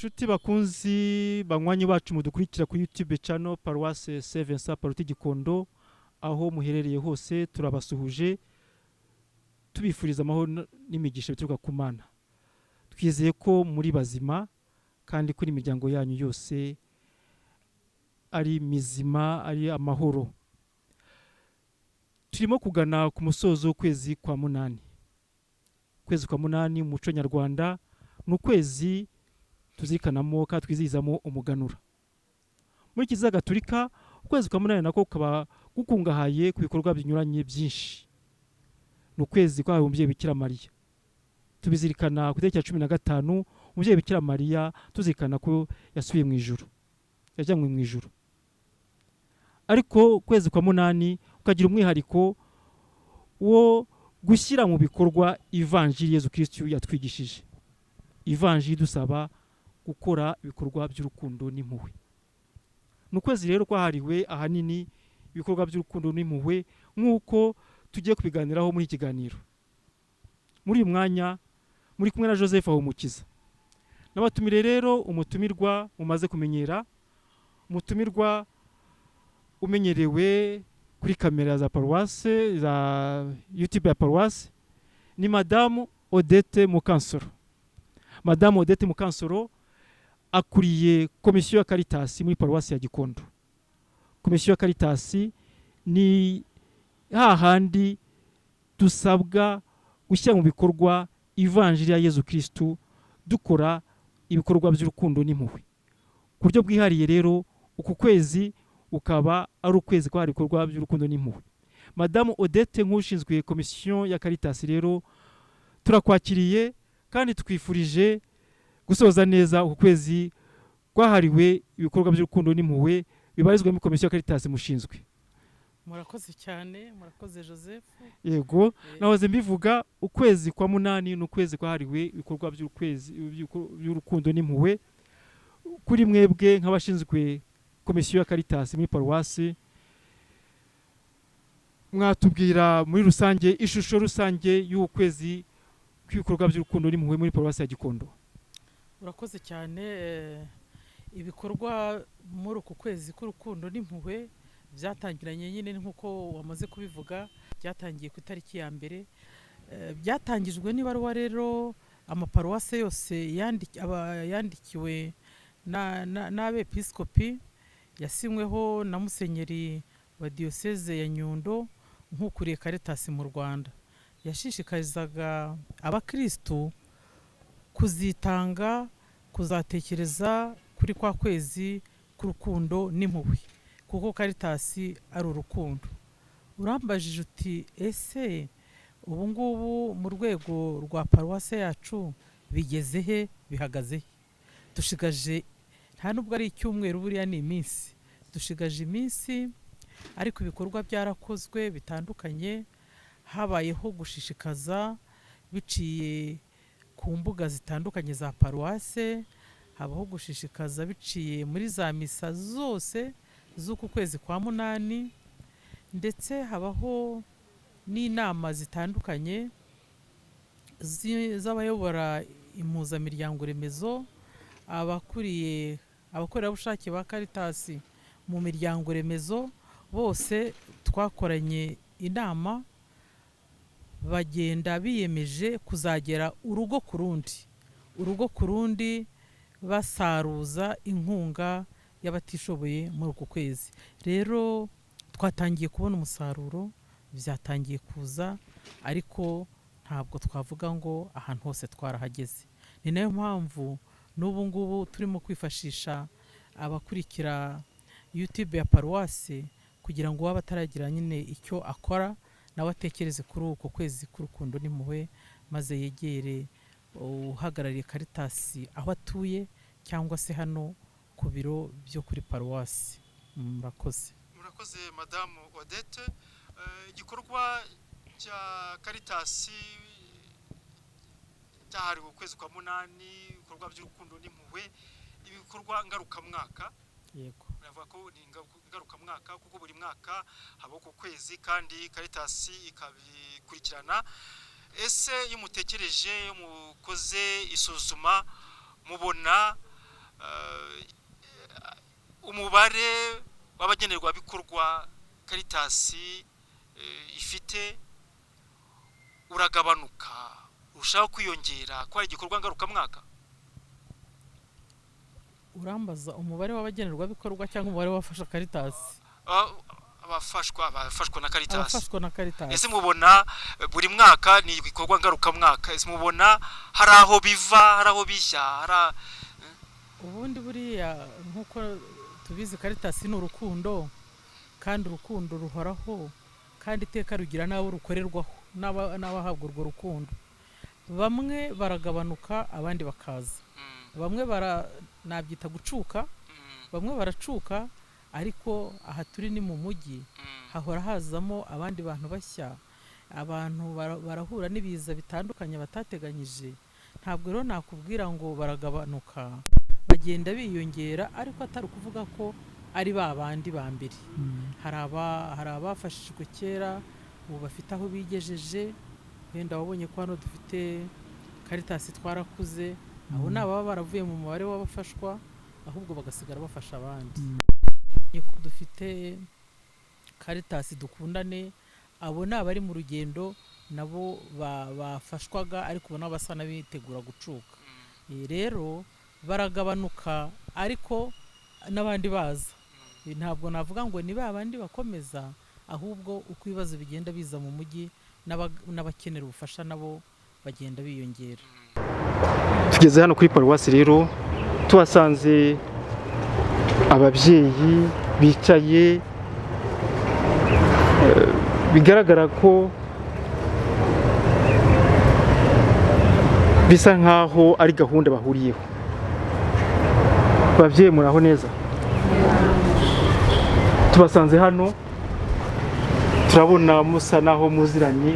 Nshuti bakunzi banywanyi bacu mudukurikira ku YouTube channel Paroisse Saint Vincent Paruti Gikondo, aho muherereye hose turabasuhuje tubifuriza amahoro n'imigisha bituruka ku Mana. Twizeye ko muri bazima kandi kuri imiryango yanyu yose ari mizima, ari amahoro. Turimo kugana ku musozo w'ukwezi kwa munani. Kwezi kwa munani mu muco nyarwanda n'ukwezi tuzikanamo ka twizizamo umuganura. Muri Kiliziya Gatolika ukwezi kwa munani nako kaba gukungahaye ku bikorwa binyuranye byinshi. N'ukwezi kwa umubyeyi Bikira Mariya. Tubizirikana ku itariki ya 15 umubyeyi Bikira Mariya tuzirikana ko yasubiye mu ijuru. Yajyanywe mu ijuru. Ariko kwezi kwa munani ukagira umwihariko wo gushyira mu bikorwa ivanjiri Yezu Kristo yatwigishije. Ivanjiri dusaba gukora ibikorwa by'urukundo n'impuhwe. N'ukwezi rero kwahariwe ahanini ibikorwa by'urukundo n'impuhwe nk'uko tugiye kubiganiraho muri ikiganiro. Muri uyu mwanya muri kumwe na Joseph Ahumukiza. Nabatumire rero umutumirwa mumaze kumenyera, umutumirwa umenyerewe kuri kamera za Paroisse, za YouTube ya Paroisse, ni Madame Odette Mukansoro. Madame Odette Mukansoro akuriye komisiyo ya Caritas muri Paroisse ya Gikondo. Komisiyo ya Caritas ni hahandi dusabwa gushyira mu bikorwa ivanjiri ya Yezu Kristo, dukora ibikorwa by'urukundo n'impuhwe. Ku buryo bwihariye rero uku kwezi ukaba ari ukwezi kwa ibikorwa by'urukundo n'impuhwe. Madame Odette nk'ushinzwe komisiyo ya Caritas rero turakwakiriye kandi twifurije gusoza neza uku kwezi kwahariwe ibikorwa by'urukundo n'impuhwe bibarizwa muri komisiyo ya Caritas mushinzwe. Murakoze cyane, murakoze Joseph. Yego, nahoze mbivuga ukwezi kwa munani n'ukwezi kwahariwe ibikorwa by'urukundo n'impuhwe. Kuri mwebwe nk'abashinzwe komisiyo ya Caritas muri Paroisse, mwatubwira muri rusange ishusho rusange y'ukwezi kw'ibikorwa by'urukundo n'impuhwe muri Paroisse ya Gikondo. Murakoze cyane. Ibikorwa muri uku kwezi k'urukundo n'impuhwe byatangiranye nyine nk'uko wamaze kubivuga, byatangiye ku itariki ya mbere. Byatangijwe n'ibaruwa rero amaparuwase yose yandikiwe n'abepiskopi, yasinyweho na musenyeri wa diyoseze ya Nyundo nk'ukuriye Caritas mu Rwanda. Yashishikarizaga abakristo kuzitanga, kuzatekereza kuri kwa kwezi k'urukundo n'impuhwe, kuko Caritas ari urukundo. Urambajije uti ese ubu ngubu mu rwego rwa paruwase yacu bigeze he, bihagaze he? Dushigaje nta nubwo ari icyumweru, buriya ni iminsi. Dushigaje iminsi, ariko ibikorwa byarakozwe bitandukanye. Habayeho gushishikaza biciye ku mbuga zitandukanye za paruwase, habaho gushishikaza biciye muri za misa zose z'uku kwezi kwa munani, ndetse habaho n'inama zitandukanye z'abayobora impuzamiryango remezo, abakorerabushake ba Caritas mu miryango remezo. Bose twakoranye inama, bagenda biyemeje kuzagera urugo ku rundi basaruza inkunga y'abatishoboye muri uku kwezi. Rero twatangiye kubona umusaruro, byatangiye kuza, ariko ntabwo twavuga ngo ahantu hose twarahageze. Ni nayo mpamvu n'ubu ngubu turimo kwifashisha abakurikira YouTube ya Paroisse kugira ngo waba ataragira nyine icyo akora nawe atekereze kuri uko kwezi k'urukundo n'impuhwe, maze yegere uhagarariye Caritas aho atuye cyangwa se hano ku biro byo kuri Paroisse. Murakoze. Murakoze Madame Odette. Igikorwa cya Caritas cyahariwe ukwezi kwa munani, ibikorwa by'urukundo n'impuhwe, ibikorwa ngarukamwaka. Yego, navuga ko ni ngarukamwaka kuko buri mwaka haba ku kwezi kandi Caritas ikabikurikirana. Ese iyo mutekereje, mukoze isuzuma, mubona umubare w'abagenerwabikorwa Caritas ifite uragabanuka urushaho kwiyongera ko ari igikorwa ngarukamwaka? urambaza umubare w'abagenerwabikorwa cyangwa umubare w'abafasha Caritas? abafashwa na Caritas. Abafashwa na Caritas. Ese mubona buri mwaka ni igikorwa ngarukamwaka, ese mubona hari aho biva, hari aho bijya, ubundi buriya nkuko tubizi Caritas ni urukundo, kandi urukundo ruhoraho, kandi iteka rugira n'abo rukorerwaho n'abahabwa urwo rukundo. Bamwe baragabanuka abandi bakaza, bamwe nabyita gucuka, bamwe baracuka, ariko aha turi ni mu mujyi, hahora hazamo abandi bantu bashya, abantu barahura n'ibiza bitandukanye batateganyije. Ntabwo rero nakubwira ngo baragabanuka, bagenda biyongera, ariko atari kuvuga ko ari babandi ba mbere. Hari abafashijwe kera ubu bafite aho bigejeje, wenda wabonye ko hano dufite Caritas twarakuze, abo ni ababa baravuye mu mubare w'abafashwa ahubwo bagasigara bafasha abandi. Ko dufite Caritas dukundane, abo ni abari mu rugendo nabo bafashwaga, ariko ubona basa n'abitegura gucuka. Rero baragabanuka ariko n'abandi baza. Ntabwo navuga ngo ni babandi bakomeza, ahubwo uko ibibazo bigenda biza mu mujyi n'abakenera ubufasha nabo bagenda biyongera. Tugeze hano kuri paruwasi rero tuhasanze ababyeyi bicaye, bigaragara ko bisa nkaho ari gahunda bahuriyeho. Ababyeyi muraho neza? Tubasanze hano, turabona musa naho muziranye,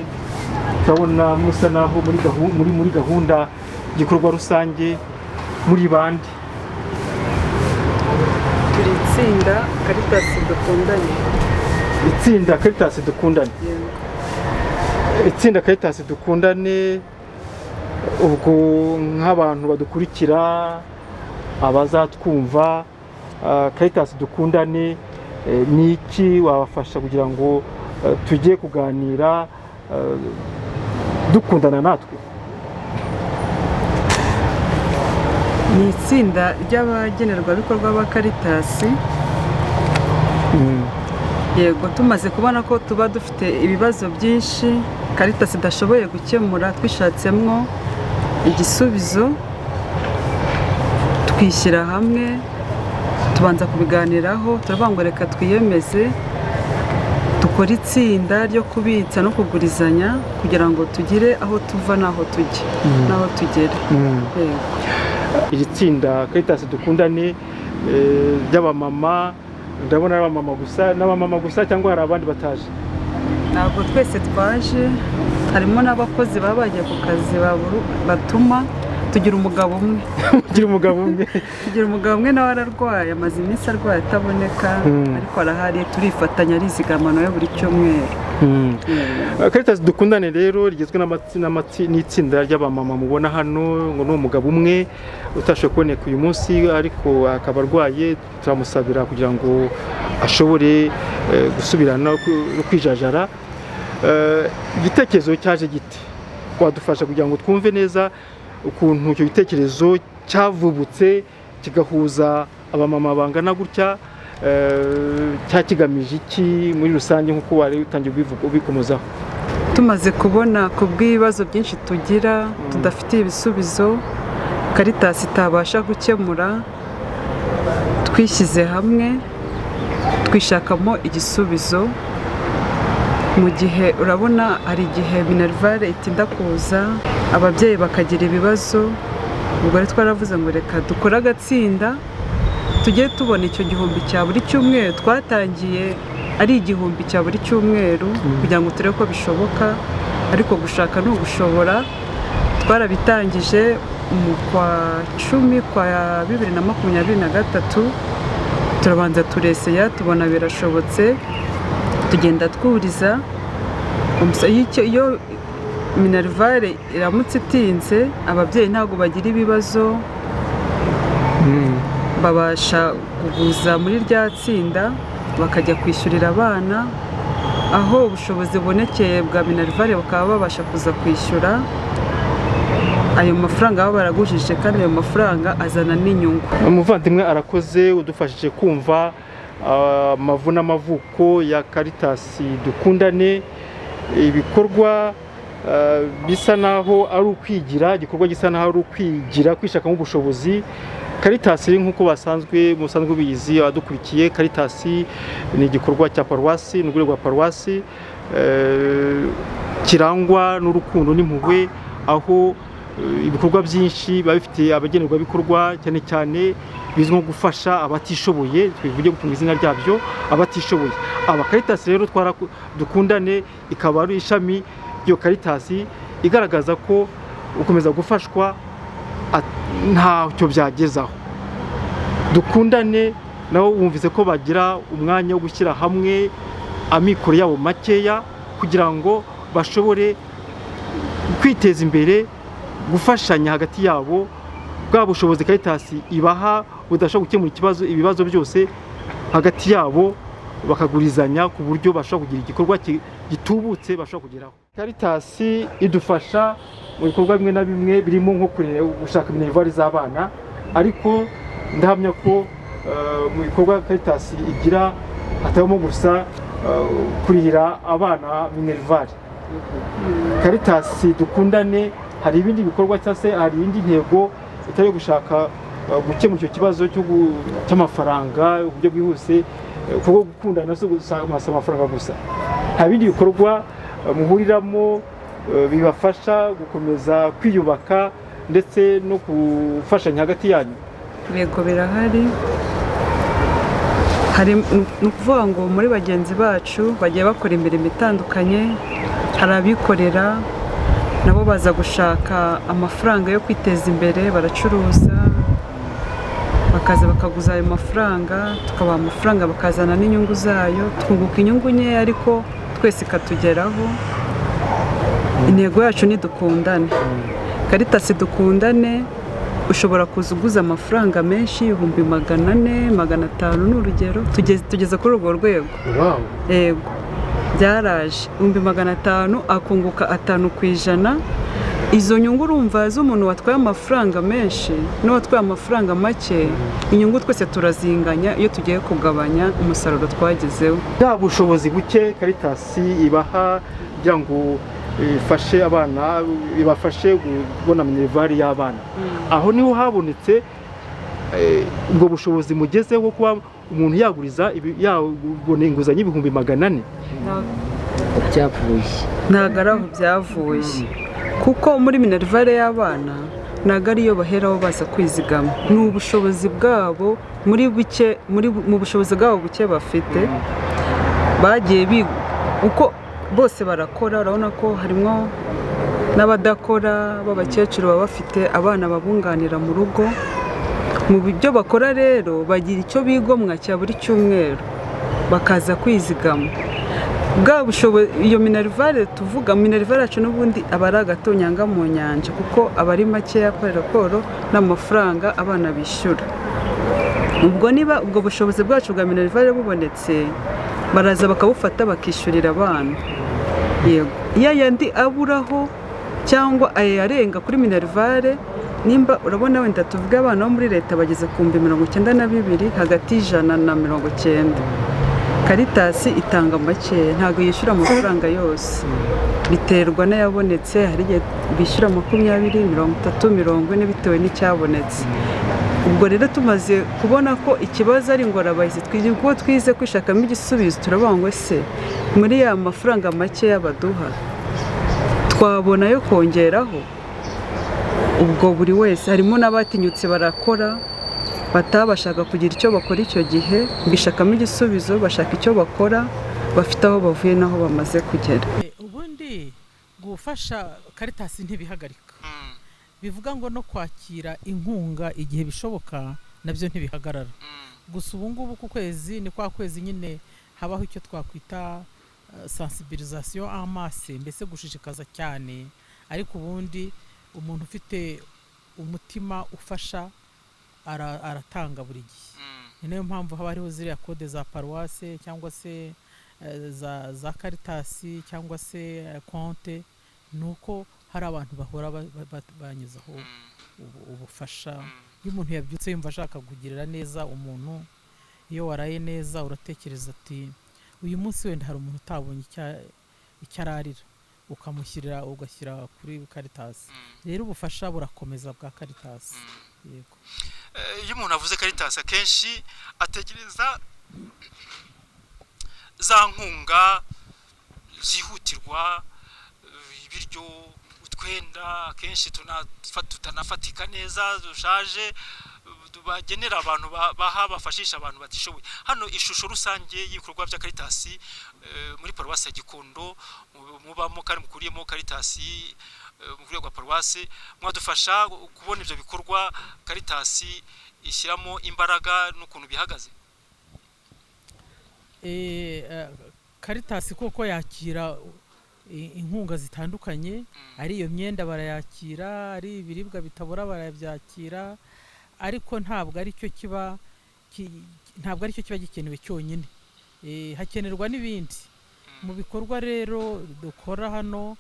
turabona musa naho muri gahunda igikorwa rusange. Muri bandi turi itsinda Caritas dukundanye. Itsinda Caritas dukundane. Itsinda Caritas dukundane, ubwo nk'abantu badukurikira, abazatwumva, Caritas dukundane ni iki wabafasha kugira ngo tujye kuganira dukundana natwe? Ni itsinda ry'abagenerwabikorwa ba Caritas. Yego, tumaze kubona ko tuba dufite ibibazo byinshi Caritas idashoboye gukemura, twishatsemwo igisubizo, twishyira hamwe, tubanza kubiganiraho, turavuga ngo reka twiyemeze dukora itsinda ryo kubitsa no kugurizanya kugira ngo tugire aho tuva n'aho tujya n'aho tugera. Iri tsinda Caritas dukundane ry'abamama, ndabona ari n'abamama gusa cyangwa hari abandi bataje? Ntabwo twese twaje, harimo n'abakozi baba bagiye ku kazi batuma. Tugira umugabo umwe. Tugira umugabo umwe nawe ararwaye, amaze iminsi arwaye ataboneka, ariko arahari, turifatanya arizigama nawe buri cyumweru. Caritas dukundane rero rigizwe n'itsinda ry'abamama mubona hano, ngo ni umugabo umwe utashoboye kuboneka uyu munsi, ariko akaba arwaye. Turamusabira kugira ngo ashobore gusubirana no kwijajara. Igitekerezo cyaje gite? Wadufasha kugira ngo twumve neza ukuntu icyo gitekerezo cyavubutse kigahuza abamama bangana gutya, cyakigamije iki muri rusange nk'uko wari utangiye ubikomozaho? Tumaze kubona ku bw'ibibazo byinshi tugira tudafitiye ibisubizo Caritas itabasha gukemura, twishyize hamwe twishakamo igisubizo. Mu gihe urabona hari igihe minervare itinda kuza, ababyeyi bakagira ibibazo, ubwo rero twaravuze ngo reka dukore agatsinda tujye tubona icyo gihumbi cya buri cyumweru. Twatangiye ari igihumbi cya buri cyumweru kugira ngo turebe ko bishoboka, ariko gushaka ni ugushobora. Twarabitangije mu kwa 10 kwa 2023, turabanza tureseya tubona birashobotse, tugenda twuriza. Iyo minervare iramutse itinze, ababyeyi ntabwo bagira ibibazo. babasha kuguza muri rya tsinda bakajya kwishyurira abana, aho ubushobozi bubonekeye bwa Minerval bakaba babasha kuza kwishyura ayo mafaranga baba baragujije, kandi ayo mafaranga azana n'inyungu. Umuvandimwe arakoze udufashije kumva amavu n'amavuko ya Caritas Dukundane, ibikorwa bisa naho ari ukwigira, igikorwa gisa naho ari ukwigira kwishakamo ubushobozi. Caritas nk'uko musanzwe biyizi abadukurikiye, Caritas ni igikorwa cya paruwasi, ni urwego rwa paruwasi kirangwa n'urukundo n'impuhwe, aho ibikorwa byinshi biba bifite abagenerwabikorwa cyane cyane bizwi nko gufasha abatishoboye, twivuge gutunga izina ryabyo, abatishoboye. Aba Caritas rero Dukundane ikaba ari ishami ryo Caritas igaragaza ko ukomeza gufashwa ntacyo byagezaho. Dukundane nabo wumvise ko bagira umwanya wo gushyira hamwe amikoro yabo makeya kugira ngo bashobore kwiteza imbere, gufashanya hagati yabo. Bwa bushobozi Caritas ibaha budashobora gukemura ibibazo byose hagati yabo, bakagurizanya ku buryo bashobora kugira igikorwa gitubutse bashobora kugeraho. Caritas idufasha mu bikorwa bimwe na bimwe birimo nko gushaka minervari z'abana, ariko ndahamya ko mu bikorwa Caritas igira hatabamo gusa kurihira abana minervari. Caritas Dukundane hari ibindi bikorwa cyangwa se hari indi ntego itari gushaka gukemura icyo kibazo cy'amafaranga uburyo bwihuse, kuko gukundana si amafaranga gusa. Hari ibindi bikorwa muhuriramo bibafasha gukomeza kwiyubaka ndetse no gufashanya hagati yanyu? Yego, birahari. Ni ukuvuga ngo muri bagenzi bacu bagiye bakora imirimo itandukanye, hari abikorera nabo baza gushaka amafaranga yo kwiteza imbere, baracuruza bakaza bakaguza ayo mafaranga, tukabaha amafaranga bakazana n'inyungu zayo, twunguka inyungu nkeya ariko twese ikatugeraho. Intego yacu ni dukundane. Caritas Dukundane ushobora kuza uguza amafaranga menshi, 400, 500 ni urugero, tugeze kuri urwo rwego. Yego, byaraje 500 akunguka 5%. Izo nyungu urumva z'umuntu watwaye amafaranga menshi n'uwatwaye amafaranga make, inyungu twese turazinganya iyo tugiye kugabanya umusaruro twagezeho. Bwa bushobozi buke Caritas ibaha kugira ngo ifashe abana, ibafashe kubona minervari y'abana, aho niho habonetse ubwo bushobozi mugezeho kuba umuntu yaguriza yabona inguzanyo 400. Byavuye ntabwo ari aho byavuye, kuko muri minervari y'abana ntabwo ariyo baheraho baza kwizigama, ni ubushobozi bwabo mu bushobozi bwabo buke bafite bagiye biga. Uko bose barakora, urabona ko harimo n'abadakora b'abakecuru baba bafite abana babunganira mu rugo. Mu byo bakora rero bagira icyo bigomwa cya buri cyumweru bakaza kwizigama. Bwa bushobozi iyo minervari tuvuga, minervari yacu n'ubundi aba ari agatonyanga mu nyanja, kuko aba ari makeya kwa raporo n'amafaranga abana bishyura. Ubwo niba ubwo bushobozi bwacu bwa minervari bubonetse, baraza bakabufata bakishyurira abana. Yego, iyo yandi aburaho cyangwa ayarenga kuri minervari, nimba urabona wenda tuvuga abana bo muri leta bageze ku 92, hagati y'100 na 90. Caritas itanga make, ntabwo yishyura amafaranga yose, biterwa n'ayabonetse. Hari igihe bishyura 20, 30, 40 bitewe n'icyabonetse. Ubwo rero tumaze kubona ko ikibazo ari ingorabahizi, twize kwishakamo igisubizo, turavuga ngo ese muri ya mafaranga make y'abaduha twabona yo kongeraho. Ubwo buri wese, harimo n'abatinyutse barakora, batabashaka kugira icyo bakora icyo gihe, bishakamo igisubizo, bashaka icyo bakora, bafite aho bavuye n'aho bamaze kugera. Ubundi gufasha Caritas ntibihagarika, bivuga ngo no kwakira inkunga igihe bishoboka nabyo ntibihagarara. Gusa ubu ngubu ku kwezi ni kwa kwezi nyine habaho icyo twakwita sensibilisation en masse, mbese gushishikaza cyane. Ariko ubundi umuntu ufite umutima ufasha aratanga buri gihe. Ni nayo mpamvu haba hariho ziriya kode za paruwase cyangwa se za karitasi cyangwa se konte, ni uko hari abantu bahora banyuzaho ubufasha. Iyo umuntu yabyutse yumva ashaka kugirira neza umuntu, iyo waraye neza uratekereza ati uyu munsi wenda hari umuntu utabonye icyo ararira, ugashyira kuri karitasi. Rero ubufasha burakomeza bwa karitasi. Yego. Iyo umuntu avuze karitasi akenshi atekereza za nkunga zihutirwa, ibiryo, utwenda akenshi tutanafatika neza dushaje, bagenera abantu bafashisha abantu batishoboye. Hano ishusho rusange y'ibikorwa bya karitasi muri paruwasi ya Gikondo mubamo kandi mukuriyemo karitasi mu rwego rwa paruwasi, mwadufasha kubona ibyo bikorwa karitasi ishyiramo imbaraga n'ukuntu bihagaze? Karitasi koko yakira inkunga zitandukanye, ari iyo myenda barayakira, ari ibiribwa bitabura barabyakira, ariko ntabwo ari cyo kiba gikenewe cyonyine. Hakenerwa n'ibindi. Mu bikorwa rero dukora hano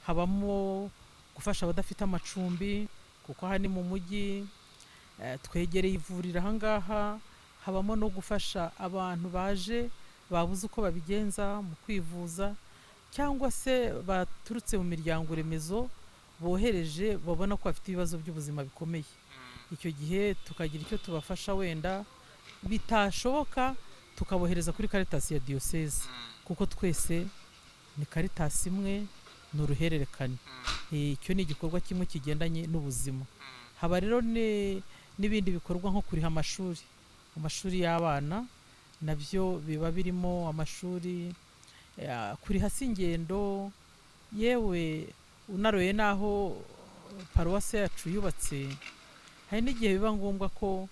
habamo gufasha abadafite amacumbi, kuko aha ni mu mujyi, twegereye ivuriro aha ngaha. Habamo no gufasha abantu babuze uko babigenza mu kwivuza, cyangwa se baturutse mu miryango remezo bohereje babona ko bafite ibibazo by'ubuzima bikomeye. Icyo gihe tukagira icyo tubafasha, wenda bitashoboka tukabohereza kuri karitasi ya diyoseze, kuko twese ni karitasi imwe, ni uruhererekane. Icyo ni igikorwa kimwe kigendanye n'ubuzima. Haba rero n'ibindi bikorwa nko kuriha amashuri y'abana, nabyo biba birimo amashuri, kuriha si ingendo, yewe unaroye n'aho paruwasi yacu yubatse, hari n'igihe biba ngombwa ko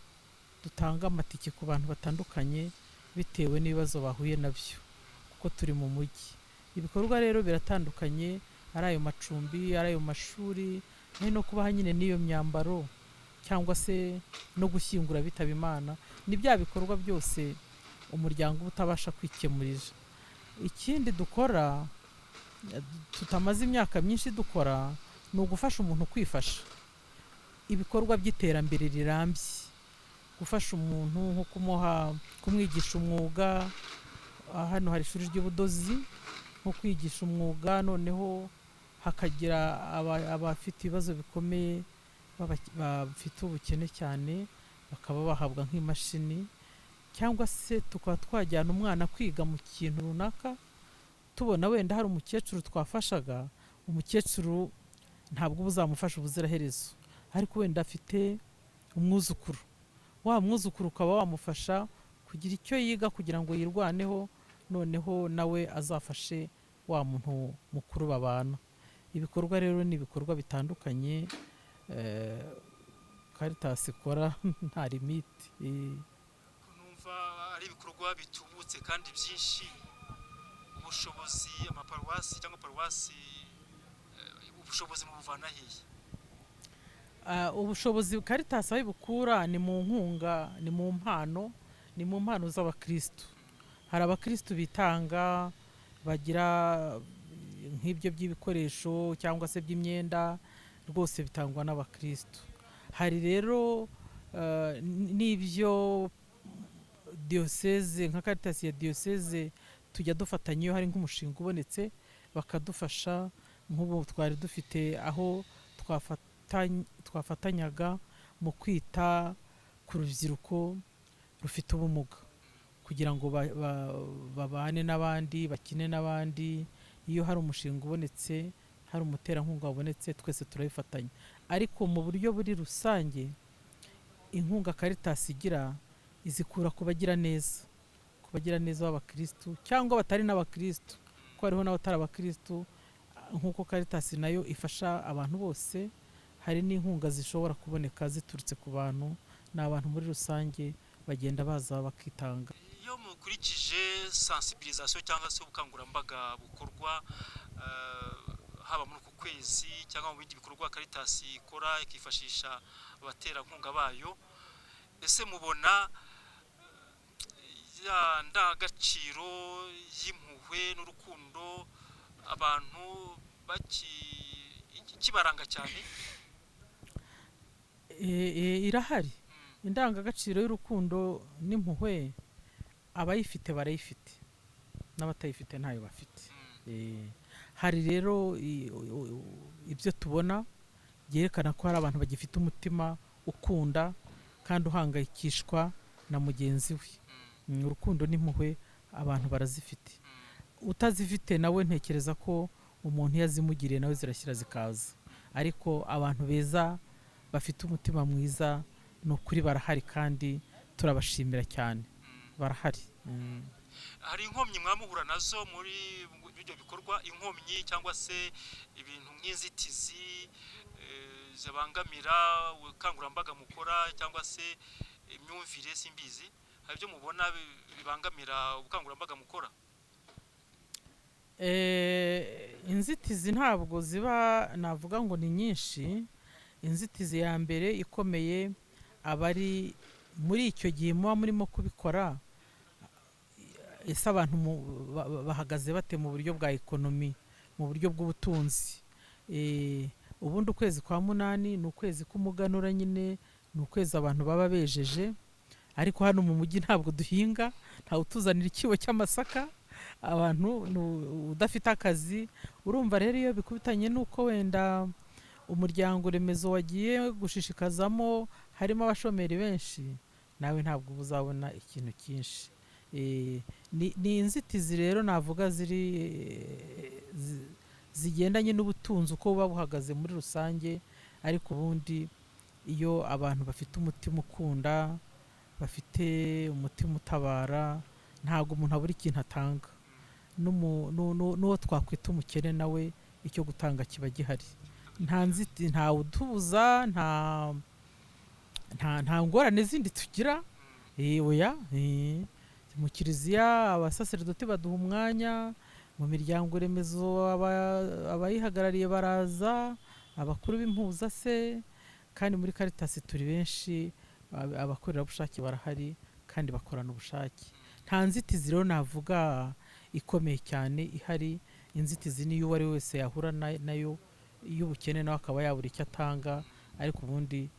dutanga amatike ku bantu batandukanye bitewe n'ibibazo bahuye nabyo, kuko turi mu mujyi. Ibikorwa rero biratandukanye, ari ayo macumbi, ari ayo mashuri, hari no kubaha nyine n'iyo myambaro, cyangwa se no gushyingura bitaba Imana. Ni bya bikorwa byose umuryango uba utabasha kwikemurira. Ikindi dukora, tutamaze imyaka myinshi dukora, ni ugufasha umuntu kwifasha. Ibikorwa by'iterambere rirambye, gufasha umuntu nko kumwigisha umwuga. Hano hari ishuri ry'ubudozi, nko kwigisha umwuga, noneho hakagira abafite ibibazo bikomeye bafite ubukene cyane, bakaba bahabwa nk'imashini, cyangwa se tukaba twajyana umwana kwiga mu kintu runaka. Tubona wenda hari umukecuru twafashaga, umukecuru ntabwo uzamufasha ubuziraherezo, ariko wenda afite umwuzukuru, wa mwuzukuru ukaba wamufasha kugira icyo yiga kugira ngo yirwaneho, noneho nawe azafashe wa muntu mukuru babana. Ibikorwa rero ni ibikorwa bitandukanye karitasi ikora nta limiti. Numva ari ibikorwa bitubutse kandi byinshi. Ubushobozi amaparuwasi cyangwa paruwasi, ubushobozi mu buvana hehe? Ubushobozi karitasi aho ibukura ni mu nkunga, ni mu mpano z'abakristu. Hari abakristu bitanga, bagira nk'ibyo by'ibikoresho cyangwa se by'imyenda, rwose bitangwa n'abakristu. Hari rero n'ibyo diyoseze, nka karitasi ya diyoseze tujya dufatanya iyo hari nk'umushinga ubonetse bakadufasha. Nk'ubu twari dufite aho twafatanyaga mu kwita ku rubyiruko rufite ubumuga, kugira ngo babane n'abandi, bakine n'abandi. Iyo hari umushinga ubonetse, hari umuterankunga wabonetse, twese turabifatanya. Ariko mu buryo buri rusange, inkunga karitasi igira izikura ku bagira neza b'abakristu cyangwa batari n'abakristu, ko hariho n'abatari abakristu. Nk'uko karitasi nayo ifasha abantu bose, hari n'inkunga zishobora kuboneka ziturutse ku bantu, n'abantu muri rusange bagenda baza bakitanga. Iyo mukurikije sensibilisation cyangwa se ubukangurambaga bukorwa haba muri uku kwezi cyangwa mu bindi bikorwa karitasi ikora ikifashisha abaterankunga bayo, ese mubona ya ndangagaciro y'impuhwe n'urukundo abantu kibaranga cyane? Irahari indangagaciro y'urukundo n'impuhwe, abayifite barayifite n'abatayifite ntayo bafite. Hari rero ibyo tubona byerekana ko hari abantu bagifite umutima ukunda kandi uhangayikishwa na mugenzi we. Urukundo n'impuhwe abantu barazifite, utazifite nawe ntekereza ko umuntu iyo azimugiriye nawe zirashyira zikaza. Ariko abantu beza bafite umutima mwiza ni ukuri barahari kandi turabashimira cyane, barahari. Hari inkomyi mwamuhura nazo muri ibyo bikorwa, inkomyi cyangwa se ibintu nk'inzitizi zabangamira ubukangurambaga mukora cyangwa se imyumvire simbizi, hari ibyo mubona bibangamira ubukangurambaga mukora? Inzitizi ntabwo ziba navuga ngo ni nyinshi. Inzitizi ya mbere ikomeye abari muri icyo gihe muba murimo kubikora, ese abantu bahagaze bate mu buryo bwa ekonomi, mu buryo bw'ubutunzi. Ubundi ukwezi kwa munani ni ukwezi k'umuganura, nyine ni ukwezi abantu baba bejeje, ariko hano mu mujyi ntabwo duhinga, ntawe utuzanira ikibo cy'amasaka, abantu udafite akazi. Urumva rero iyo bikubitanye n'uko wenda umuryango remezo wagiye gushishikazamo harimo abashomeri benshi, nawe ntabwo uzabona ikintu cyinshi. Ni inzitizi rero navuga zigendanye n'ubutunzi uko buba buhagaze muri rusange. Ariko ubundi iyo abantu bafite umutima ukunda, bafite umutima utabara, ntabwo umuntu abura ikintu atanga. N'uwo twakwita umukene nawe icyo gutanga kiba gihari. Nta utubuza, nta ngorane zindi tugira. Oya, mu kiliziya abasaserdoti baduha umwanya, mu miryango remezo abayihagarariye baraza, abakuru b'impuza se, kandi muri Caritas turi benshi, abakorerabushake barahari kandi bakorana ubushake. Nta nzitizi rero navuga ikomeye cyane ihari. Inzitizi niyo uwo ari we wese yahura nayo, y'ubukene nawe akaba yabura icyo atanga, ariko ubundi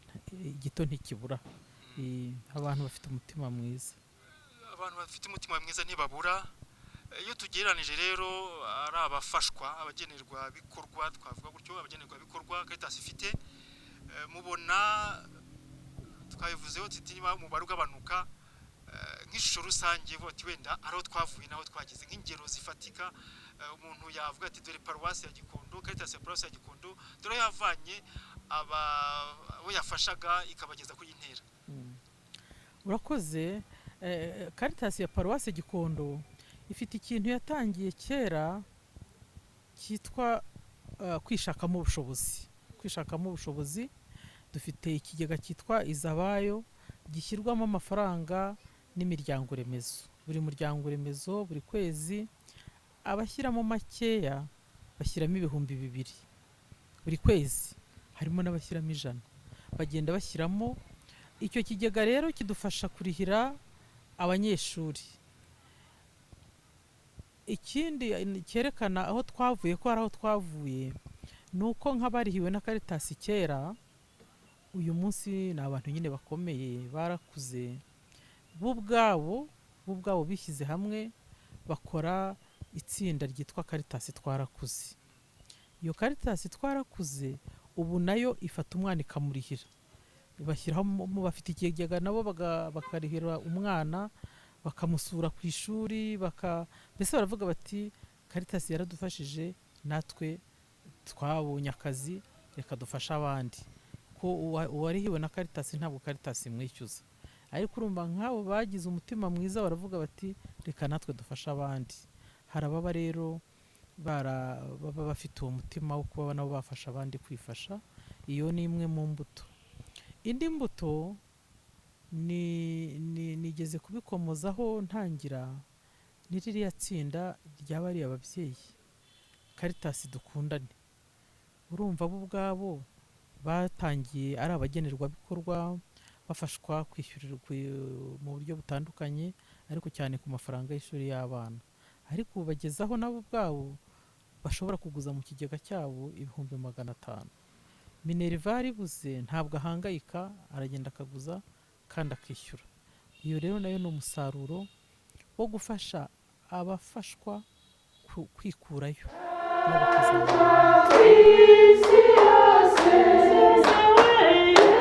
gito ntikibura. Abantu bafite umutima mwiza, abantu bafite umutima mwiza ntibabura. Iyo tugereranije rero ari abafashwa, abagenerwa bikorwa, twavuga gutyo, abagenerwa bikorwa Caritas ifite, mubona twabivuzeho titima umubare ugabanuka, nk'ishusho rusange voti wenda ariho twavuye naho twageze, nk'ingero zifatika umuntu yavuga ati dore paruwasi ya Gikondo, Caritas ya paruwasi ya Gikondo dore yavanye abo yafashaga ikabageza kuri intera. Urakoze. Caritas ya paruwasi Gikondo ifite ikintu yatangiye kera cyitwa kwishakamo ubushobozi. Dufite ikigega cyitwa Izabayo gishyirwamo amafaranga n'imiryango remezo. Buri muryango remezo buri kwezi abashyiramo makeya bashyiramo 2,000 buri kwezi, harimo n'abashyiramo 100, bagenda bashyiramo. Icyo kigega rero kidufasha kurihira abanyeshuri. Ikindi cyerekana aho twavuye ko hari aho twavuye, ni uko nk'abarihiwe na Caritas kera, uyu munsi ni abantu nyine bakomeye, barakuze, bo ubwabo bishyize hamwe bakora itsinda ryitwa Caritas Twarakuze. Iyo Caritas Twarakuze ubu nayo ifata umwana ikamurihira, bashyiraho bafite ikigega nabo bakarihira umwana, bakamusura ku ishuri, mbese baravuga bati Caritas yaradufashije, natwe twabonye akazi, reka dufashe abandi. Ko uwarihiwe na Caritas ntabwo Caritas imwishyuza, ariko urumva nk'abo bagize umutima mwiza baravuga bati reka natwe dufashe abandi. Hari ababa rero baba bafite uwo mutima wo kuba nabo bafasha abandi kwifasha. Iyo ni imwe mu mbuto. Indi mbuto nigeze kubikomozaho ntangira, ni ririya tsinda ry'abariya ababyeyi Caritas Dukundane. Urumva bo ubwabo batangiye ari abagenerwabikorwa, bafashwa kwishyurirwa mu buryo butandukanye ariko cyane ku mafaranga y'ishuri y'abana, ariko bagezaho nabo ubwabo bashobora kuguza mu kigega cyabo 500. Minerval ibuze ntabwo ahangayika, aragenda akaguza kandi akishyura. Iyo rero nayo ni umusaruro wo gufasha abafashwa kwikurayo.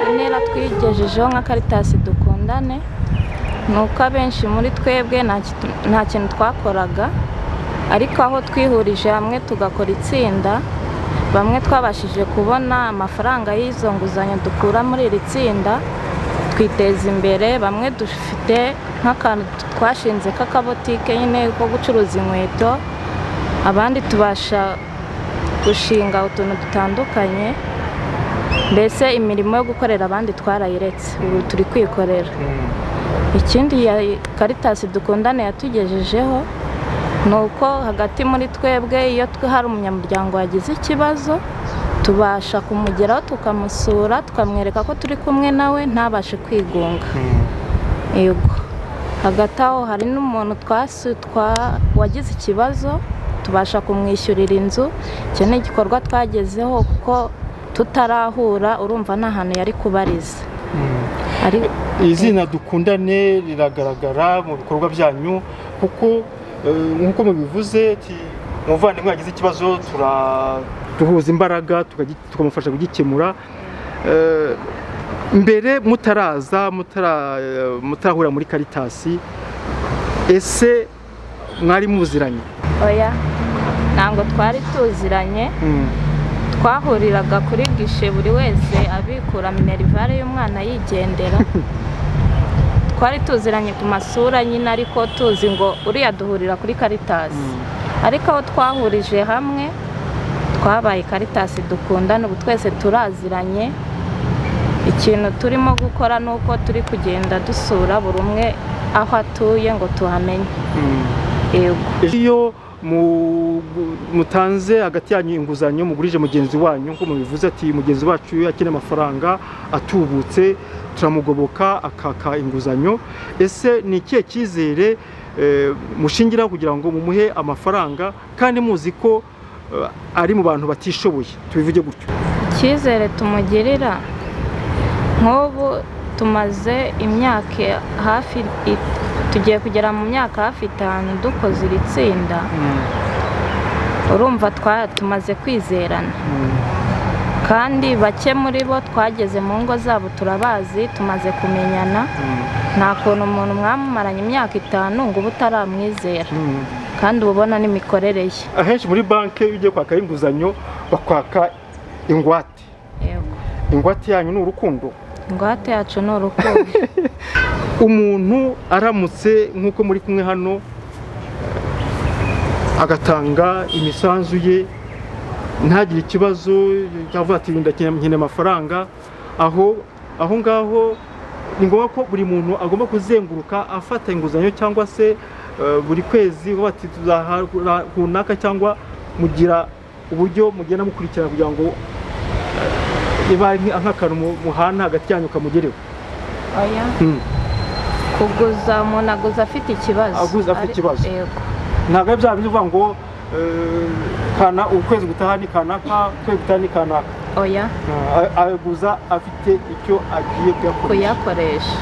Intera twigejejeho nka Caritas Dukundane ni uko abenshi muri twebwe nta kintu twakoraga, ariko aho twihurije hamwe tugakora itsinda, bamwe twabashije kubona amafaranga y'izo nguzanyo dukura muri iri tsinda twiteza imbere. Bamwe dufite nk'akantu twashinze k'akabotike nyine ko gucuruza inkweto, abandi tubasha gushinga utuntu dutandukanye, mbese imirimo yo gukorera abandi twarayiretse, ubu turi kwikorera. Ikindi ya Caritas Dukundane yatugejejeho ni uko hagati muri twebwe iyo hari umunyamuryango wagize ikibazo tubasha kumugeraho tukamusura, tukamwereka ko turi kumwe nawe ntabashe kwigunga. Yego, hagati aho hari n'umuntu wagize ikibazo tubasha kumwishyurira inzu. Icyo ni igikorwa twagezeho kuko tutarahura, urumva nta hantu yari kubariza. Izina Dukundane riragaragara mu bikorwa byanyu kuko nk'uko mubivuze umuvandimwe yagize ikibazo duhuza imbaraga tukamufasha kugikemura. Mbere mutarahura muri Caritas, ese mwari muziranye? Oya, ntabwo twari tuziranye. Twahuriraga kuri gishe buri wese abikura Minerval y'umwana yigendera. Twari tuziranye ku masura nyine, ariko tuzi ngo uriya duhurira kuri Caritas. Ariko aho twahurije hamwe twabaye Caritas Dukundane, ubu twese turaziranye. Ikintu turimo gukora ni uko turi kugenda dusura buri umwe aho atuye ngo tuhamenye. Iyo mutanze hagati yanyu inguzanyo mugurije mugenzi wanyu, nko mubivuze ati mugenzi wacu akeneye amafaranga atubutse turamugoboka akaka inguzanyo, ese ni ikihe cyizere mushingira kugira ngo mumuhe amafaranga kandi muzi ko ari mu bantu batishoboye, tubivuge gutyo? Icyizere tumugirira, nk'ubu tumaze imyaka hafi, tugiye kugera mu myaka hafi 5 dukoze iri tsinda. Urumva tumaze kwizerana, kandi bake muri bo twageze mu ngo zabo turabazi, tumaze kumenyana. Nta kuntu umuntu mwamumaranye imyaka 5 ngo ubu utaramwizera, kandi ubona n'imikorere ye. Ahenshi muri banki iyo ugiye kwaka inguzanyo bakwaka ingwate. Yego, ingwate yanyu ni urukundo? Ingwate yacu ni urukundo. Umuntu aramutse nk'uko muri kumwe hano agatanga imisanzu ye, ntagire ikibazo cyavuga ati ndakeneye amafaranga, aho ngaho ni ngombwa ko buri muntu agomba kuzenguruka afata inguzanyo, cyangwa se buri kwezi bati runaka, cyangwa mugira uburyo mugenda mukurikirana kugira ngo niba nk'akantu muhana hagati yanyu kamugereho? Oya, kuguza umuntu aguza afite ikibazo. Aguza afite ikibazo? Yego. Ntabwo byaba bivuga ngo kana ukwezi gutaha ni kanaka, ukwezi gutaha ni kanaka. Oya, aguza afite icyo agiye kuyakoresha.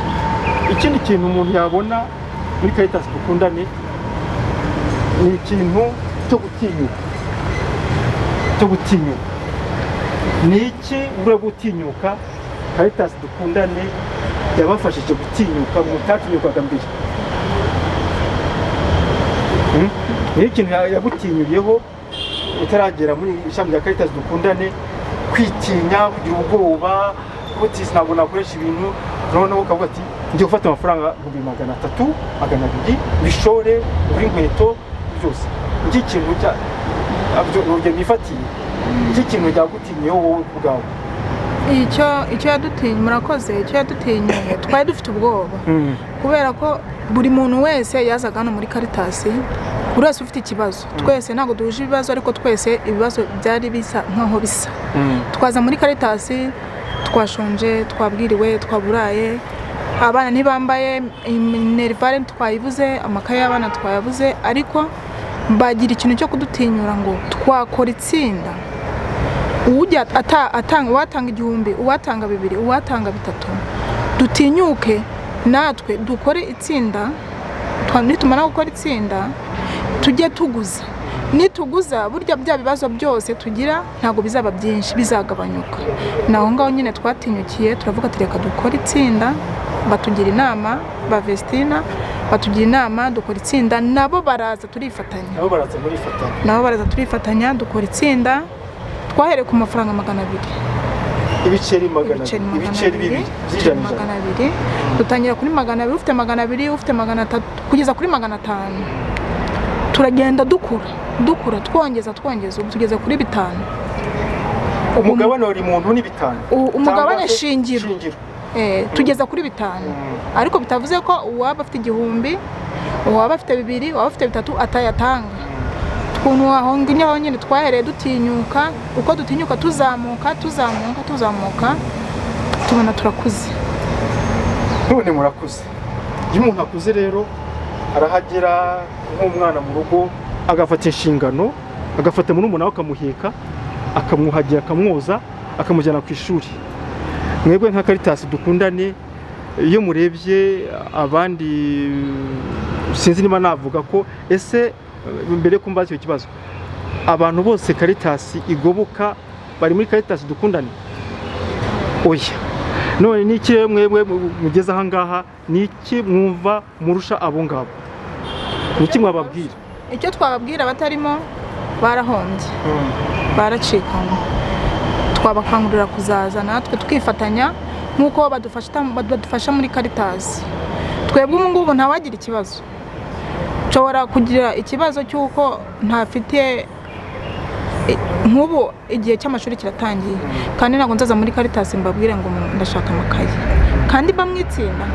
Ikindi kintu umuntu yabona muri Caritas Dukundane ni ikintu cyo gutinyuka. Ni iki bwo gutinyuka Caritas Dukundane yabafashije gutinyuka mutatinyukaga mbere? Ni ikintu yagutinyuriyeho utaragera muri ishami rya Caritas Dukundane, kwitinya, kugira ubwoba, kuti ntabwo nakoresha ibintu, noneho ukavuga ati ngiye gufata amafaranga 300, 200 bishore muri inkweto byose? Iki kintu urugero bifatiye, iki kintu cyagutinyuyeho wowe ubwawe? Icyo yadutinye, murakoze, icyo yadutinye twari dufite ubwoba, kubera ko buri muntu wese yazaga hano muri Caritas, buri wese ufite ikibazo. Twese ntabwo duhuje ibibazo, ariko twese ibibazo byari bisa nkaho bisa. Twaza muri Caritas twashonje, twabwiriwe, twaburaye, abana ntibambaye minerivare twayibuze, amakaye y'abana twayabuze, ariko bagira ikintu cyo kudutinyura ngo twakora itsinda, uwatanga 1,000, uwatanga 2, uwatanga 3, dutinyuke natwe dukore itsinda. Nitumara gukora itsinda tujye tuguza, nituguza burya bya bibazo byose tugira ntabwo bizaba byinshi, bizagabanyuka. Naho ngaho nyine twatinyukiye turavuga ati reka dukore itsinda, batugira inama, ba Vestina batugira inama, dukora itsinda, nabo baraza turifatanya, nabo baraza turifatanya dukora itsinda. Twahereye ku mafaranga 200, ibiceri 200 dutangira kuri 200, ufite 200, ufite 300 kugeza kuri 500. Turagenda dukura twongeza ubu tugeze kuri 5. Umugabane wari muntu ni 5, umugabane shingiro tugeza kuri 5, ariko bitavuze ko uwaba afite 1,000, uwaba afite 2, uwaba afite 3 atayatanga. Ukuntu aho nyine twahereye dutinyuka, uko dutinyuka tuzamuka tubona turakuze. None murakuze. Iyo umuntu akuze rero arahagera nk'umwana mu rugo agafata inshingano, agafata murumuna we akamuheka, akamwuhagira, akamwoza, akamujyana ku ishuri. Mwebwe nka Caritas dukundane, iyo murebye abandi sinzi niba navuga ko ese mbere kumbaza icyo kibazo, abantu bose Caritas igoboka bari muri Caritas dukundane? Oya. None niki mwebwe mugeze aha ngaha, niki mwumva murusha abo ngabo? Niki mwababwira? Icyo twababwira batarimo barahombye, baracikana. Twabakangurira kuzaza natwe tukifatanya nk'uko badufasha muri Caritas. Twebwe ubu ngubu ntawagira ikibazo, nshobora kugira ikibazo cy'uko ntafite nk'ubu igihe cy'amashuri kiratangiye, kandi ntabwo nzaza muri Caritas mbabwire ngo ndashaka amakaye, kandi bamwitsinda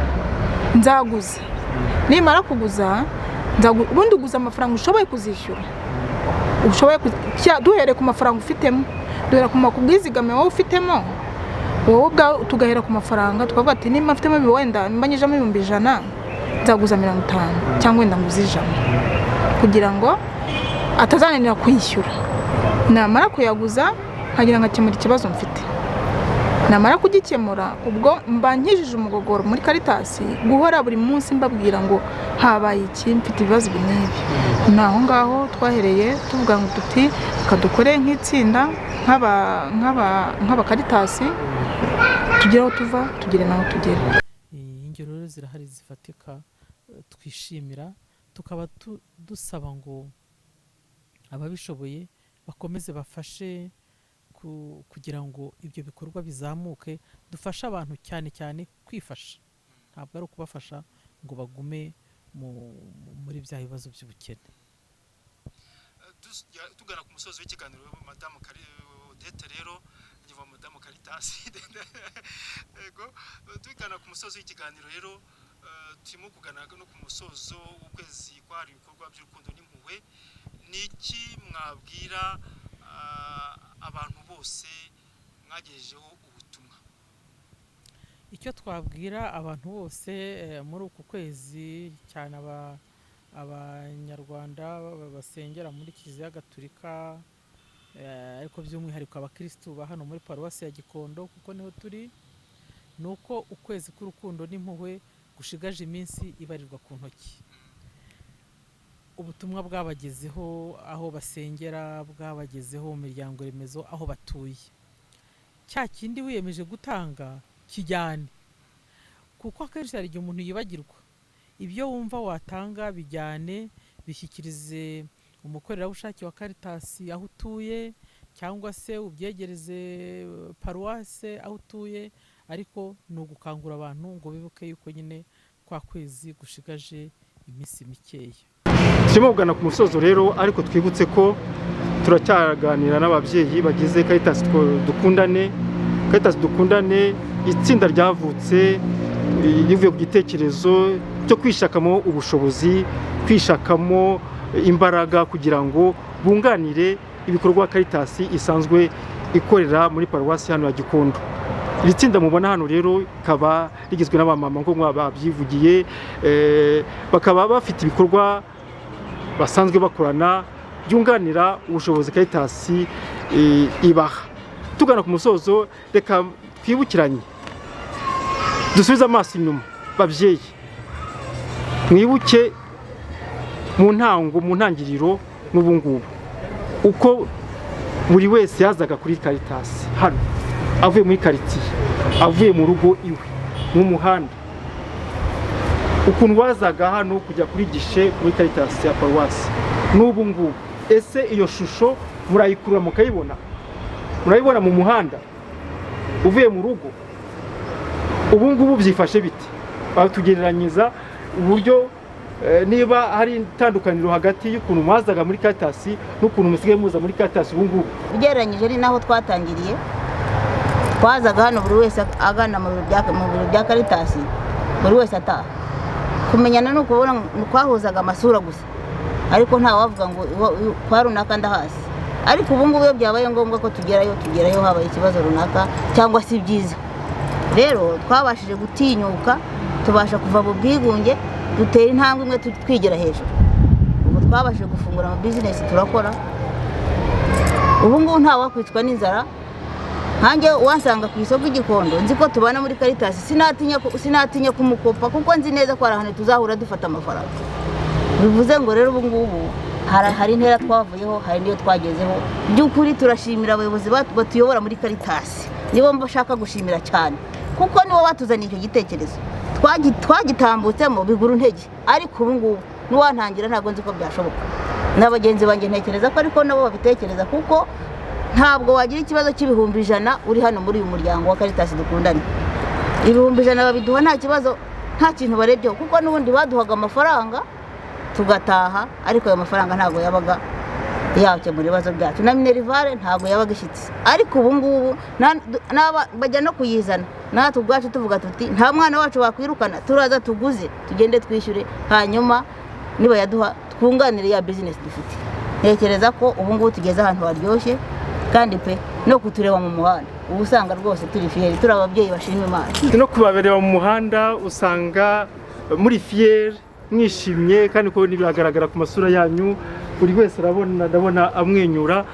nzaguza. Nimara kuguza ubundi uguza amafaranga ushoboye kuzishyura, duhere ku mafaranga ufitemo, duhera ku makubwizigame wowe ufitemo, wowe ubwawe tugahera ku mafaranga, tukavuga ati niba mfitemo wenda mbanyijemo 100, nzaguza 50 cyangwa wenda nguze 100, kugira ngo atazananira kwishyura. Namara kuyaguza nkagira nkakemura ikibazo mfite, namara kugikemura ubwo mba nkijije umugogoro muri Caritas, guhora buri munsi mbabwira ngo habaye iki, mfite ibibazo bin'ibi. Naho ngaho twahereye tuvuga ngo tuti kadukore nk'itsinda nk'aba Caritas, tugere aho tuva tugere naho tugere. Ingero rero zirahari zifatika twishimira, tukaba dusaba ngo ababishoboye bakomeze bafashe kugira ngo ibyo bikorwa bizamuke, dufashe abantu cyane kwifasha, ntabwo ari ukubafasha ngo bagume muri bya bibazo by'ubukene. Tugana ku musozi w'ikiganiro Madame Odette rero nyiva Madame Caritas ego tugana ku musozi w'ikiganiro rero turimo kugana no ku musozo w'ukwezi kwari ibikorwa by'urukundo n'impuhwe. Niki mwabwira abantu bose mwagejejeho ubutumwa? Icyo twabwira abantu bose muri uku kwezi, cyane abanyarwanda basengera muri Kiliziya Gatolika, ariko by'umwihariko abakristu ba hano muri Paruwasi ya Gikondo kuko niho turi, nuko ukwezi k'urukundo n'impuhwe gushigaje iminsi ibarirwa ku ntoki. Ubutumwa bwabagezeho aho basengera, bwabagezeho mu miryango remezo aho batuye. Cya kindi wiyemeje gutanga kijyane, kuko akenshi hari igihe umuntu yibagirwa. Ibyo wumva watanga bijyane, bishyikirize umukorerabushake wa Caritas aho utuye, cyangwa se ubyegereze Paruwase aho utuye, ariko ni ugukangura abantu ngo bibuke yuko nyine kwa kwezi gushigaje iminsi mikeya. Turimo kugana ku musozo rero, ariko twibutse ko turacyaganira n'ababyeyi bagize Caritas dukundane. Caritas dukundane itsinda ryavutse rivuye ku gitekerezo cyo kwishakamo ubushobozi, kwishakamo imbaraga kugira ngo bunganire ibikorwa Caritas isanzwe ikorera muri Paruwasi hano ya Gikondo. iri tsinda mubona hano rero ikaba rigizwe n'abamama nk'uko babyivugiye, bakaba bafite ibikorwa basanzwe bakorana byunganira ubushobozi Caritas ibaha. Tugana ku musozo, reka twibukiranye, dusubize amaso inyuma. Babyeyi, mwibuke mu ntangiriro n'ubu ngubu uko buri wese yazaga kuri Caritas hano, avuye muri quartier, avuye mu rugo iwe, mu muhanda, ukuntu wazaga hano kujya kuri gishe muri Caritas ya Paruwasi n'ubu ngubu. Ese iyo shusho murayikurura mukayibona? Murayibona mu muhanda uvuye mu rugo? Ubu ngubu byifashe biti? Batugereranyiza uburyo niba hari itandukaniro hagati y'ukuntu mwazaga muri Caritas n'ukuntu musigaye muza muri Caritas ubu ngubu. Ugereranyije ni naho twatangiriye, twazaga hano buri wese agana mu biro bya Caritas, buri wese ataha. Kumenyana no kubona twahuzaga amasura gusa, ariko nta wavuga ngo kwa runaka ndahasi. Ariko ubu ngubu iyo byabaye ngombwa ko tugerayo habaye ikibazo runaka cyangwa si byiza, rero twabashije gutinyuka, tubasha kuva mu bwigunge, dutera intambwe imwe twigera hejuru. Ubu twabashije gufungura ama business turakora. Ubu ngubu nta wakwicwa n'inzara. Hanjye wansanga ku isoko Gikondo, nzi ko tubana muri Caritas, sinatinya kumukopa kuko nzi neza ko arahane tuzahura dufata amafaranga. Bivuze ngo rero ubu ngubu hari intera twavuyeho, hari niyo twagezeho. By'ukuri turashimira abayobozi batuyobora muri Caritas, nibo mbashaka gushimira cyane kuko nibo batuzaniye icyo gitekerezo. Twagitambutsemo biguru ntege, ariko ubu ngubu n'uwantangira ntabwo nzi ko byashoboka. N'abagenzi banjye ntekereza ko ariko nabo babitekereza, kuko ntabwo wagira ikibazo cy'ibihumbi 100 uri hano muri uyu muryango wa Caritas dukundane. Ibihumbi 100 babiduha nta kibazo, nta kintu barebyeho, kuko n'ubundi baduhaga amafaranga tugataha, ariko ayo mafaranga ntabwo yabaga yacyo muri bibazo byacu, na minerivare ntabwo yabaga ishitse. Ariko ubu ngubu bajya no kuyizana, natwe ubwacu tuvuga tuti nta mwana wacu bakwirukana, turaza tuguze tugende twishyure, hanyuma niba yaduha twunganire ya business dufite. Ntekereza ko ubu ngubu tugeze ahantu haryoshye, kandi pe no kutureba mu muhanda ubu usanga rwose turi fier, turi ababyeyi bashima Imana. No kubabereba mu muhanda usanga muri fier, mwishimye, kandi ko biragaragara ku masura yanyu, buri wese ndabona amwenyura.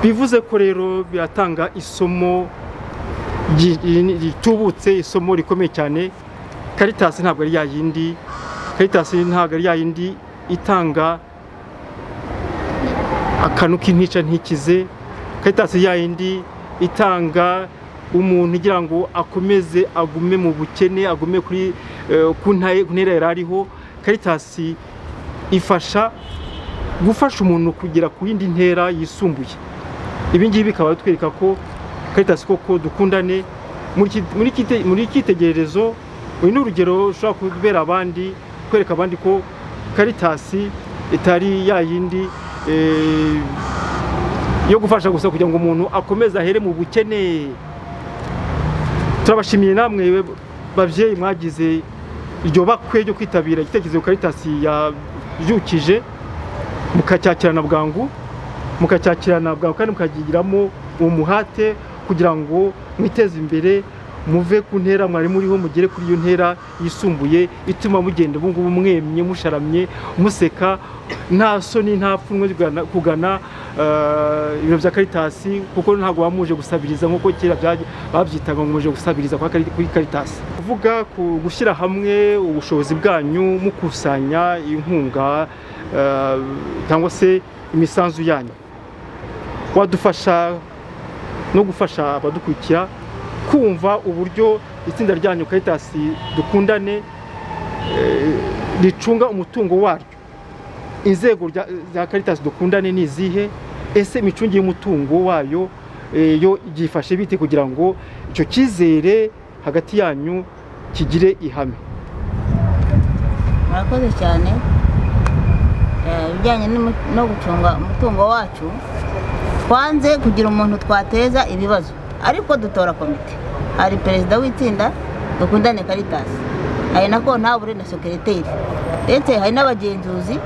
Bivuze ko rero biratanga isomo ritubutse, isomo rikomeye cyane. Caritas ntabwo ari yayindi, Caritas ntabwo ari yayindi itanga akantu k'intica ntikize. Caritas yayindi itanga umuntu igira ngo akomeze agume mu bukene, agume kuri ku ntera yarariho. Caritas ifasha gufasha umuntu kugera ku yindi ntera yisumbuye. Ibi ngibi bikaba twereka ko Caritas koko dukundane muri kitegererezo. Uyu ni urugero ushobora kubera abandi, kwereka abandi ko Caritas itari yayindi yo gufasha gusa kugira ngo umuntu akomeze ahere mu bukene. Turabashimiye namwe babyeyi mwagize iryo bakwe ryo kwitabira igitekerezo Caritas yabyukije, mukacyakirana bwangu kandi mukagiramo umuhate kugira ngo mwiteze imbere, muve ku ntera mwari muriho mugere kuri iyo ntera yisumbuye ituma mugenda ubu ngubu mwemye, musharamye, museka, nta soni, nta pfunwe kugana ibiro bya Caritas, kuko ntabwo bamuje gusabiriza nk'uko kera babyitaga ngo muje gusabiriza kuri Caritas. Kuvuga ku gushyira hamwe ubushobozi bwanyu mukusanya inkunga cyangwa se imisanzu yanyu, wadufasha no gufasha abadukurikira kumva uburyo itsinda ryanyu Caritas dukundane ricunga umutungo waryo. Inzego za Caritas dukundane ni izihe? Ese imicungire y'umutungo wayo yo gifashe bite kugira ngo icyo cyizere hagati yanyu kigire ihame? Murakoze cyane. Bijyanye no gucunga umutungo wacu, twanze kugira umuntu twateza ibibazo, ariko dutora komite. Hari perezida w'itsinda dukundane Caritas, hari na kontabure na secretary, ndetse hari n'abagenzuzi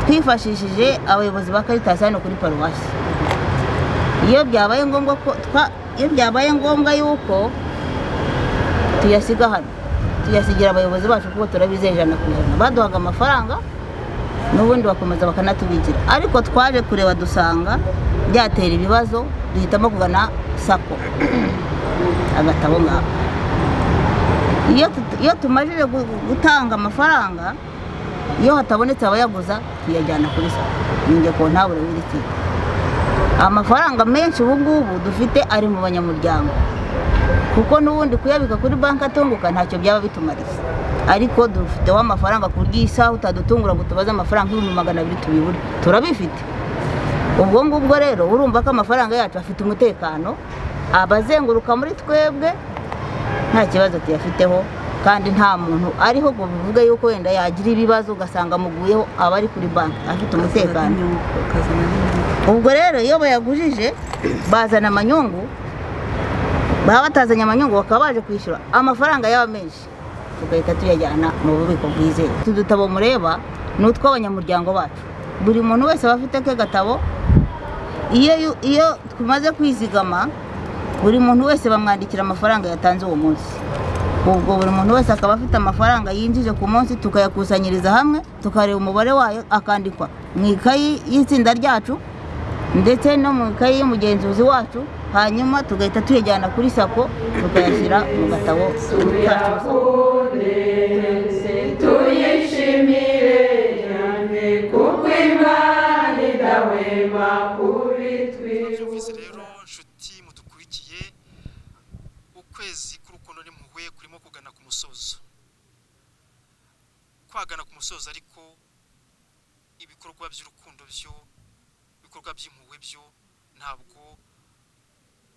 twifashishije abayobozi ba Caritas hano kuri Paruwasi. Iyo byabaye ngombwa ko iyo byabaye ngombwa yuko tuyasiga hano tuyasigira abayobozi bacu kuko turabizeye 100%. Baduhaga amafaranga n'ubundi bakomeza bakanatubikira, ariko twaje kureba dusanga byatera ibibazo, duhitamo kugana sako agatabo ngaho. Iyo tumajije gutanga amafaranga, iyo hatabonetse abayaguza tuyajyana kuri sako, ninjye kontabule w'iriti. Amafaranga menshi ubu ngubu dufite ari mu banyamuryango, kuko n'ubundi kuyabika kuri banki atunguka ntacyo byaba bitumariye, ariko dufiteho amafaranga ku buryo isaha utadutungura ngo tubaze amafaranga 200 tubibure, turabifite. Ubwo ngubwo rero urumva ko amafaranga yacu afite umutekano, abazenguruka muri twebwe nta kibazo tuyafiteho, kandi nta muntu ariho ngo bivuge yuko wenda yagira ibibazo ugasanga muguyeho abari kuri banki afite umutekano. Ubwo rero iyo bayagujije bazana amanyungu, baba batazanye amanyungu bakaba baje kwishyura amafaranga yaba menshi, tugahita tuyajyana mu bubiko bwizewe. Tudutabo mureba ni utw'abanyamuryango bacu, buri muntu wese aba afite ke gatabo. Iyo tumaze kwizigama, buri muntu wese bamwandikira amafaranga yatanze uwo munsi. Ubwo buri muntu wese akaba afite amafaranga yinjije ku munsi, tukayakusanyiriza hamwe, tukareba umubare wayo, akandikwa mu ikayi y'itsinda ryacu ndetse no mu ikayi y'umugenzuzi wacu, hanyuma tugahita tuyajyana kuri sako tukayashyira mu gatabo kacu. Tuyishimire cyane kuko Imana idahwema kuri twe. Rero nshuti mudukurikiye, ukwezi k'urukundo n'impuhwe kurimo kugana ku musozo. Kwagana ku musozo, ariko ibikorwa by'urukundo byo, ibikorwa by'impuhwe byo ntabwo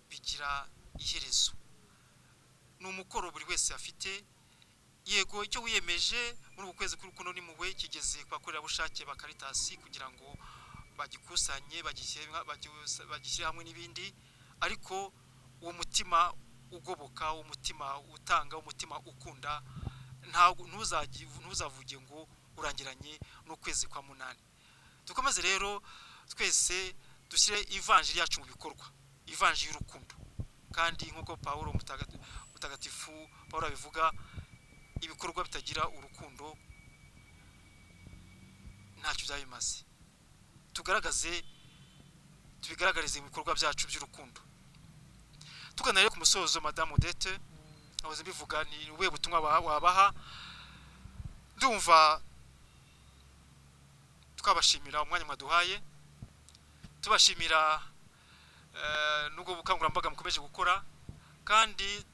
bigira iherezo. Ni umukoro buri wese afite. Yego, icyo wiyemeje muri uku kwezi k'urukundo n'impuhwe kigeze kwa korerabushake ba Caritas kugira ngo bagikusanye bagishyire hamwe n'ibindi, ariko uwo mutima ugoboka, umutima utanga, umutima ukunda, ntuzavuge ngo urangiranye n'ukwezi kwa munani. Dukomeze rero twese dushyire ivanjiri yacu mu bikorwa, ivanjiri y'urukundo. Kandi nk'uko Pawulo mutagatifu Pawulo abivuga, ibikorwa bitagira urukundo ntacyo byabimaze. Tubigaragarize mu bikorwa byacu by'urukundo. Tugana rero ku musozo, Madame Odette, abaze bivuga ni ubuhe butumwa wabaha? Ndumva twabashimira umwanya mwaduhaye, tubashimira nubwo bukangurambaga mukomeje gukora, kandi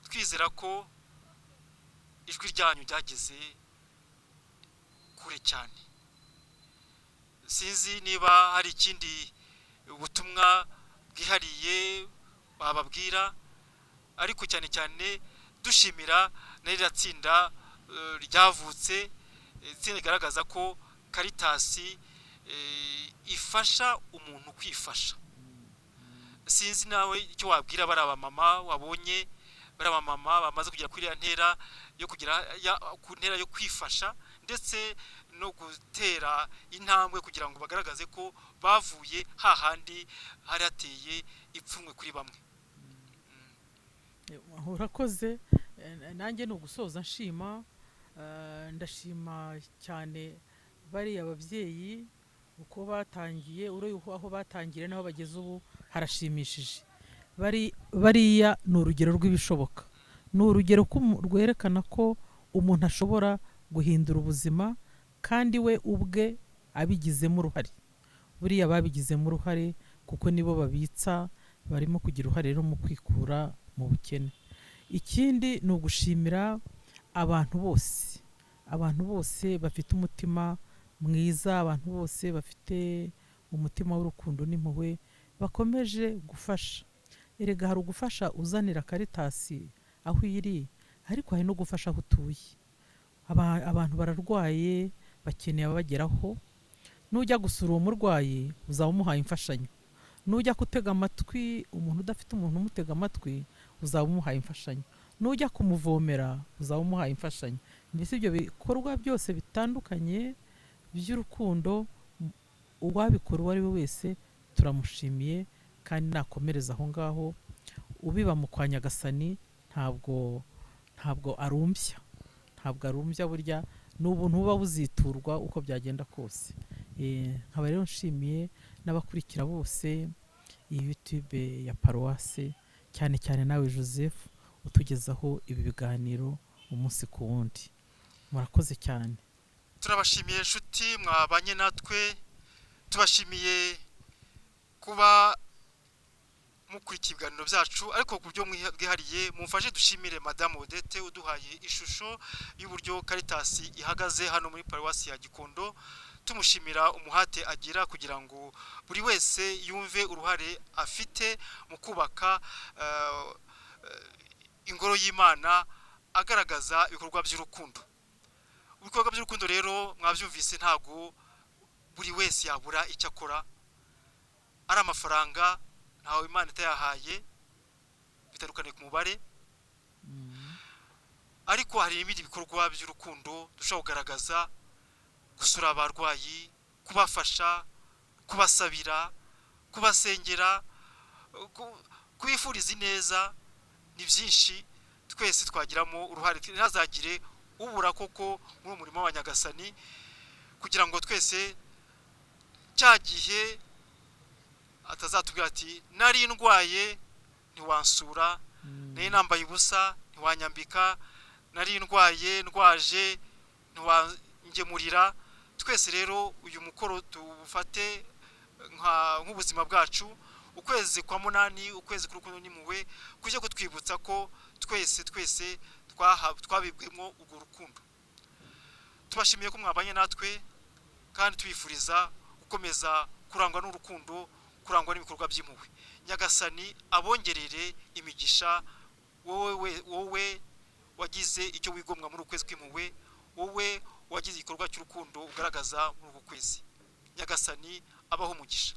twizera ko ijwi ryanyu ryageze kure cyane. Sinzi niba hari ikindi ubutumwa bwihariye bababwira, ariko cyane cyane dushimira n'irya tsinda ryavutse, itsinda rigaragaza ko Caritas ifasha umuntu kwifasha. Sinzi nawe icyo wabwira bari abamama wabonye, bari abamama bamaze kugera kuri ya ntera yo kugira ku ntera yo kwifasha, ndetse no gutera intambwe kugira ngo bagaragaze ko bavuye hahandi hari hateye ipfunwe kuri bamwe. Urakoze. Nanjye ni ugusoza nshima, ndashima cyane bariya ababyeyi uko batangiye, aho batangire n'aho bageze ubu harashimishije. Bariya ni urugero rw'ibishoboka, ni urugero rwerekana ko umuntu ashobora guhindura ubuzima kandi we ubwe abigizemo uruhare. Buriya babigizemo uruhare kuko nibo babitsa, barimo kugira uruhare rero mu kwikura mu bukene. Ikindi ni ugushimira abantu bose bafite umutima mwiza, abantu bose bafite umutima w'urukundo n'impuhwe bakomeje gufasha. Erega hari ugufasha uzanira Caritas aho iri, ariko hari no gufasha aho utuye. Abantu bararwaye bakeneye ababageraho. Nujya gusura uwo murwayi uzaba umuhaye imfashanyo, nujya gutega amatwi umuntu udafite umuntu umutega amatwi uzaba umuhaye imfashanyo, nujya kumuvomera uzaba umuhaye imfashanyo. Mbese ibyo bikorwa byose bitandukanye by'urukundo, uwabikora uwo ari we wese turamushimiye, kandi nakomereza aho ngaho. ubiba mu kwa Nyagasani ntabwo arumbya burya ni ubuntu buba buziturwa uko byagenda kose. Nkaba rero nshimiye n'abakurikira bose iyi YouTube ya Paruwasi, cyane cyane nawe Joseph utugezaho ibi biganiro umunsi ku wundi. Murakoze cyane. Turabashimiye inshuti mwabanye natwe, tubashimiye kuba mukurikira ibiganiro byacu, ariko ku buryo bwihariye mumfashe dushimire Madame Odette uduhaye ishusho y'uburyo Caritas ihagaze hano muri Paruwasi ya Gikondo, tumushimira umuhate agira kugira ngo buri wese yumve uruhare afite mu kubaka ingoro y'Imana, agaragaza ibikorwa by'urukundo. Ibikorwa by'urukundo rero mwabyumvise, ntago buri wese yabura icyo akora. Ari amafaranga ntawe Imana itayahaye, bitarukane ku mubare, ariko hari ibindi bikorwa by'urukundo dushobora kugaragaza: gusura abarwayi, kubafasha, kubasabira, kubasengera, kubifuriza neza. Ni byinshi twese twagiramo uruhare, ntazagire ubura koko muri umurimo wa Nyagasani, kugira ngo twese cyagihe atazatubwira ati nari ndwaye ntiwansura, nari nambaye ubusa ntiwanyambika, nari ndwaye ndwaje ntiwangemurira. Twese rero uyu mukoro tufate nk'ubuzima bwacu. Ukwezi kwa munani, ukwezi k'urukundo n'impuhwe, kujya kutwibutsa ko twese twabibwemo urwo rukundo. Tubashimiye ko mwabanye natwe, kandi tubifuriza gukomeza kurangwa n'urukundo, kurangwa n'ibikorwa by'impuhwe. Nyagasani abongerere imigisha, wowe wagize icyo wigomwa muri ukwezi kw'impuhwe, wowe wagize igikorwa cy'urukundo ugaragaza muri uku kwezi. Nyagasani abaho umugisha.